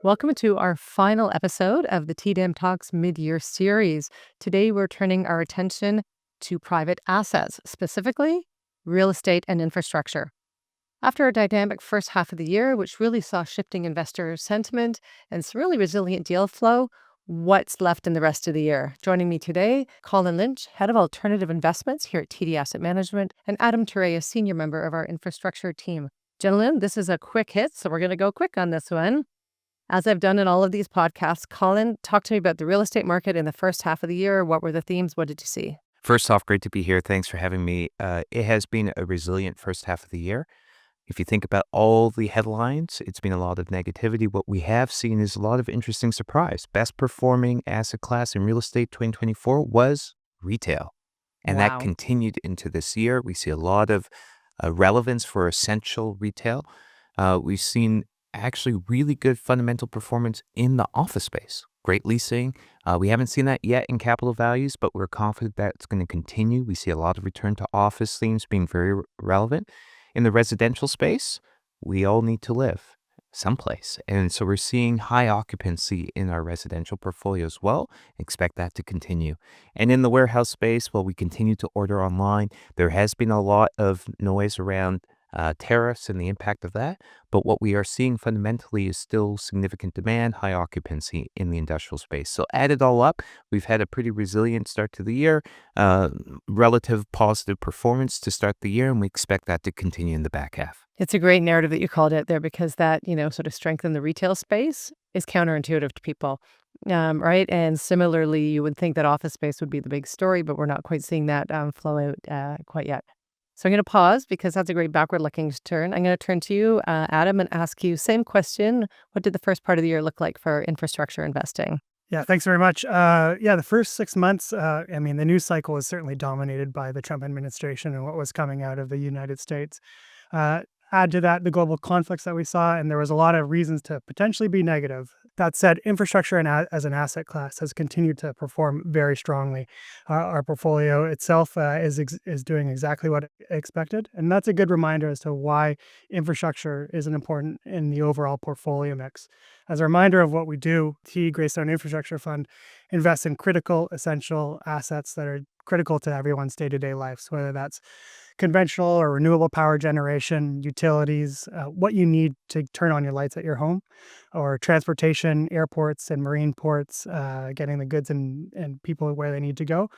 Welcome to our final episode of the TDAM Talks mid-year series. Today, we're turning our attention to private assets, specifically real estate and infrastructure. After a dynamic first half of the year, which really saw shifting investor sentiment and some really resilient deal flow, what's left in the rest of the year? Joining me today, Colin Lynch, Head of Alternative Investments here at TD Asset Management, and Adam Thouret, a senior member of our infrastructure team. Gentlemen, this is a quick hit, so we're going to go quick on this one. As I've done in all of these podcasts, Colin, talk to me about the real estate market in the first half of the year. What were the themes? What did you see? First off, great to be here. Thanks for having me. It has been a resilient first half of the year. If you think about all the headlines, it's been a lot of negativity. What we have seen is a lot of interesting surprise. Best performing asset class in real estate 2024 was retail. And that Wow. continued into this year. We see a lot of relevance for essential retail. We've seen actually really good fundamental performance in the office space. Great leasing. We haven't seen that yet in capital values, but we're confident that it's going to continue. We see a lot of return to office themes being very relevant. In the residential space, we all need to live someplace. And so we're seeing high occupancy in our residential portfolio as well. Expect that to continue. And in the warehouse space, while we continue to order online, there has been a lot of noise around tariffs and the impact of that. But what we are seeing fundamentally is still significant demand, high occupancy in the industrial space. So add it all up, we've had a pretty resilient start to the year, relative positive performance to start the year, and we expect that to continue in the back half. It's a great narrative that you called out there because that, sort of strength in the retail space is counterintuitive to people, right? And similarly, you would think that office space would be the big story, but we're not quite seeing that flow out quite yet. So I'm going to pause because that's a great backward-looking turn. I'm going to turn to you, Adam, and ask you same question. What did the first part of the year look like for infrastructure investing? Yeah, thanks very much. The first 6 months, the news cycle was certainly dominated by the Trump administration and what was coming out of the United States. Add to that the global conflicts that we saw, and there was a lot of reasons to potentially be negative. That said, infrastructure as an asset class has continued to perform very strongly. Our portfolio itself is doing exactly what expected, and that's a good reminder as to why infrastructure is important in the overall portfolio mix. As a reminder of what we do, TD Greystone Infrastructure Fund invests in critical, essential assets that are critical to everyone's day-to-day lives, whether that's conventional or renewable power generation, utilities, what you need to turn on your lights at your home, or transportation, airports and marine ports, getting the goods and people where they need to go,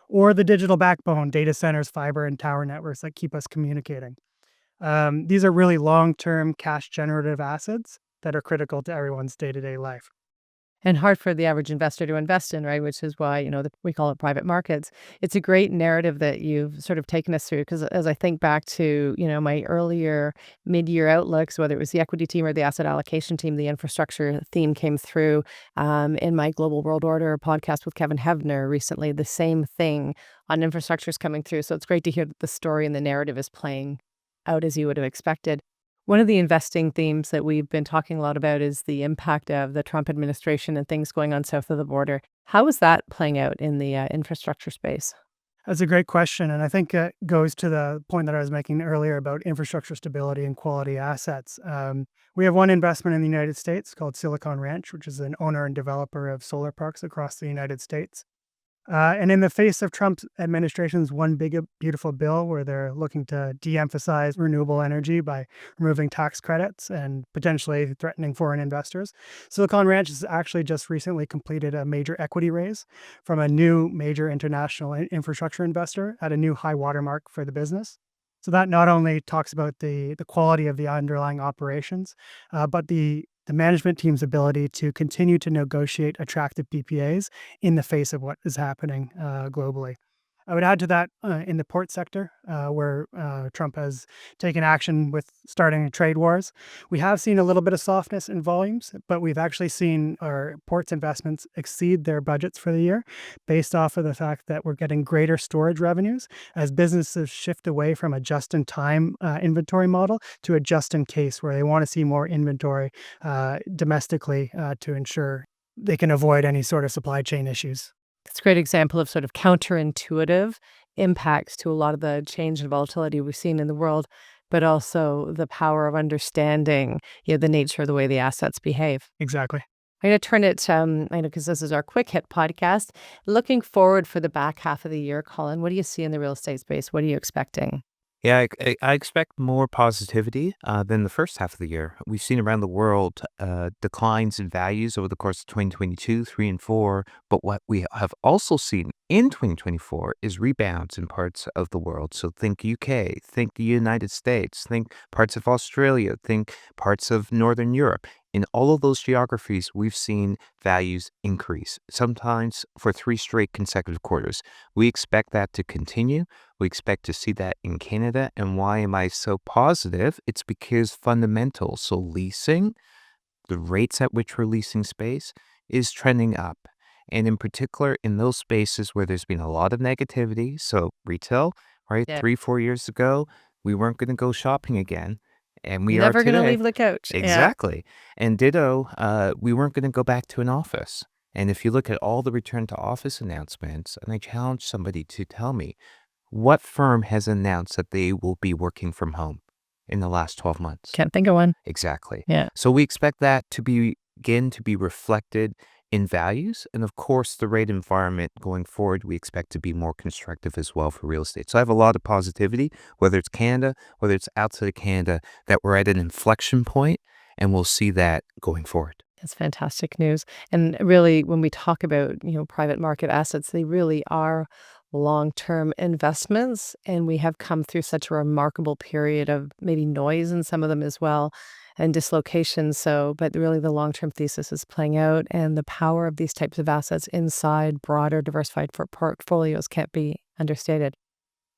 or the digital backbone, data centers, fiber and tower networks that keep us communicating. These are really long-term cash generative assets that are critical to everyone's day-to-day life. And hard for the average investor to invest in, right? Which is why, we call it private markets. It's a great narrative that you've sort of taken us through, because as I think back to, my earlier mid-year outlooks, whether it was the equity team or the asset allocation team, the infrastructure theme came through in my Global World Order podcast with Kevin Hebner recently. The same thing on infrastructure is coming through. So it's great to hear that the story and the narrative is playing out as you would have expected. One of the investing themes that we've been talking a lot about is the impact of the Trump administration and things going on south of the border. How is that playing out in the infrastructure space? That's a great question, and I think it goes to the point that I was making earlier about infrastructure stability and quality assets. We have one investment in the United States called Silicon Ranch, which is an owner and developer of solar parks across the United States. And in the face of Trump's administration's One Big Beautiful Bill, where they're looking to de-emphasize renewable energy by removing tax credits and potentially threatening foreign investors, Silicon Ranch has actually just recently completed a major equity raise from a new major international infrastructure investor at a new high watermark for the business. So that not only talks about the quality of the underlying operations, but the management team's ability to continue to negotiate attractive PPAs in the face of what is happening globally. I would add to that in the port sector, where Trump has taken action with starting trade wars. We have seen a little bit of softness in volumes, but we've actually seen our ports investments exceed their budgets for the year based off of the fact that we're getting greater storage revenues as businesses shift away from a just-in-time inventory model to a just-in-case, where they want to see more inventory domestically to ensure they can avoid any sort of supply chain issues. It's a great example of sort of counterintuitive impacts to a lot of the change and volatility we've seen in the world. but also the power of understanding, the nature of the way the assets behave. Exactly. I'm going to turn it, I know, because this is our quick hit podcast. Looking forward for the back half of the year, Colin, what do you see in the real estate space? What are you expecting? Yeah, I expect more positivity than the first half of the year. We've seen around the world declines in values over the course of 2022, 3 and 4. But what we have also seen in 2024 is rebounds in parts of the world. So think UK, think the United States, think parts of Australia, think parts of Northern Europe. In all of those geographies, we've seen values increase, sometimes for 3 straight consecutive quarters. We expect that to continue. We expect to see that in Canada. And why am I so positive? It's because fundamentals, so leasing, the rates at which we're leasing space is trending up. And in particular, in those spaces where there's been a lot of negativity, so retail, right? Yeah. 3, 4 years ago, we weren't going to go shopping again. And we are Never going to today. leave the couch. Yeah. Exactly. And ditto, we weren't going to go back to an office. And if you look at all the return to office announcements, and I challenge somebody to tell me, what firm has announced that they will be working from home in the last 12 months? Can't think of one. Exactly. Yeah. So we expect that to begin to be reflected in values. And of course, the rate environment going forward, we expect to be more constructive as well for real estate. So I have a lot of positivity, whether it's Canada, whether it's outside of Canada, that we're at an inflection point, and we'll see that going forward. That's fantastic news. And really, when we talk about, private market assets, they really are long-term investments. And we have come through such a remarkable period of maybe noise in some of them as well and dislocation. So, but really the long-term thesis is playing out, and the power of these types of assets inside broader diversified portfolios can't be understated.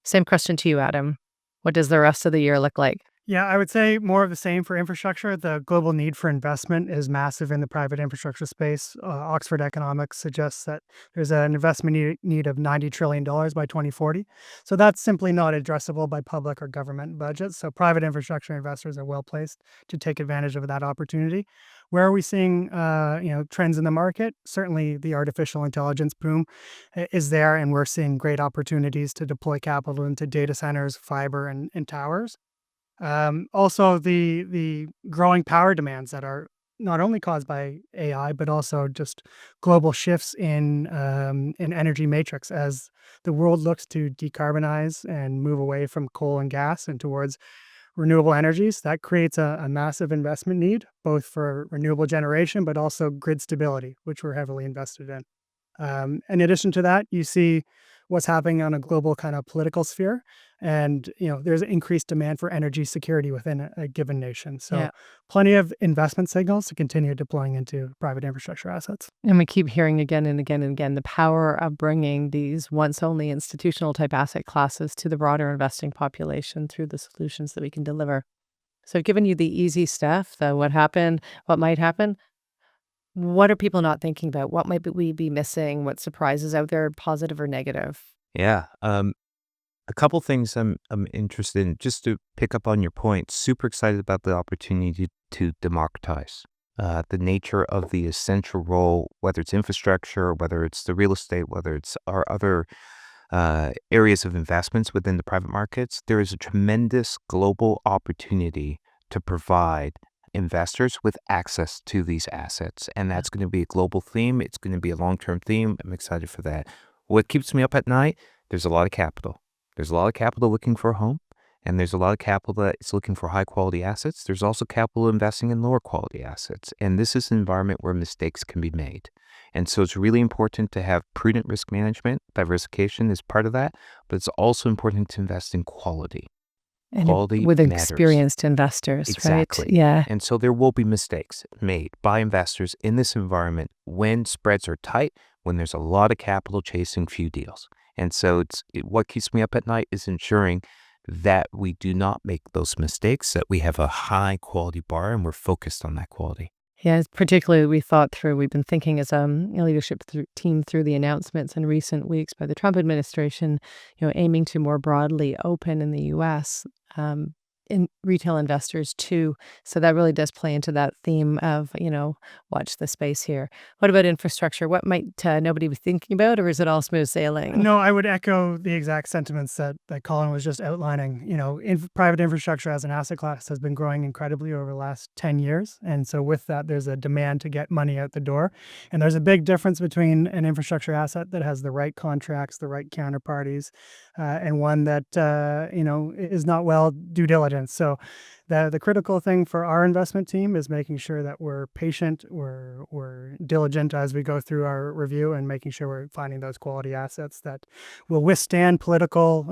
Same question to you, Adam. What does the rest of the year look like? Yeah, I would say more of the same for infrastructure. The global need for investment is massive in the private infrastructure space. Oxford Economics suggests that there's an investment need of $90 trillion by 2040. So that's simply not addressable by public or government budgets. So private infrastructure investors are well placed to take advantage of that opportunity. Where are we seeing trends in the market? Certainly the artificial intelligence boom is there, and we're seeing great opportunities to deploy capital into data centers, fiber, and towers. Also, the growing power demands that are not only caused by AI, but also just global shifts in energy matrix as the world looks to decarbonize and move away from coal and gas and towards renewable energies. That creates a massive investment need, both for renewable generation, but also grid stability, which we're heavily invested in. In addition to that, you see what's happening on a global kind of political sphere, and there's increased demand for energy security within a given nation. So, Yeah. plenty of investment signals to continue deploying into private infrastructure assets. And we keep hearing again and again and again the power of bringing these once only institutional type asset classes to the broader investing population through the solutions that we can deliver. So I've given you the easy stuff, the what happened, what might happen. What are people not thinking about? What might we be missing? What surprises out there, positive or negative? Yeah. A couple things I'm interested in, just to pick up on your point. Super excited about the opportunity to democratize the nature of the essential role, whether it's infrastructure, whether it's the real estate, whether it's our other areas of investments within the private markets. There is a tremendous global opportunity to provide investors with access to these assets. And that's going to be a global theme. It's going to be a long-term theme. I'm excited for that. What keeps me up at night? There's a lot of capital. There's a lot of capital looking for a home, and there's a lot of capital that is looking for high-quality assets. There's also capital investing in lower-quality assets. And this is an environment where mistakes can be made. And so it's really important to have prudent risk management. Diversification is part of that, but it's also important to invest in quality. And Quality with matters. experienced investors, Exactly. right? Yeah. And so there will be mistakes made by investors in this environment when spreads are tight, when there's a lot of capital chasing few deals. And so what keeps me up at night is ensuring that we do not make those mistakes, that we have a high quality bar and we're focused on that quality. Yeah, particularly we've been thinking as a leadership team through the announcements in recent weeks by the Trump administration, aiming to more broadly open in the U.S. retail investors too. So that really does play into that theme of, watch the space here. What about infrastructure? What might nobody be thinking about, or is it all smooth sailing? No, I would echo the exact sentiments that Colin was just outlining. Private infrastructure as an asset class has been growing incredibly over the last 10 years. And so with that, there's a demand to get money out the door. And there's a big difference between an infrastructure asset that has the right contracts, the right counterparties, and one that, is not well due diligence. So the critical thing for our investment team is making sure that we're patient, we're diligent as we go through our review, and making sure we're finding those quality assets that will withstand political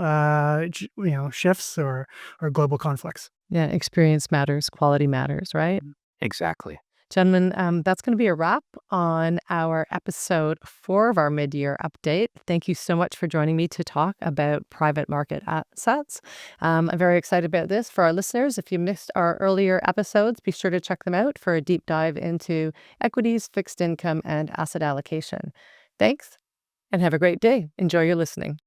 shifts or global conflicts. Yeah, experience matters, quality matters, right? Exactly. Gentlemen, that's going to be a wrap on our episode 4 of our mid-year update. Thank you so much for joining me to talk about private market assets. I'm very excited about this. For our listeners, if you missed our earlier episodes, be sure to check them out for a deep dive into equities, fixed income, and asset allocation. Thanks, and have a great day. Enjoy your listening.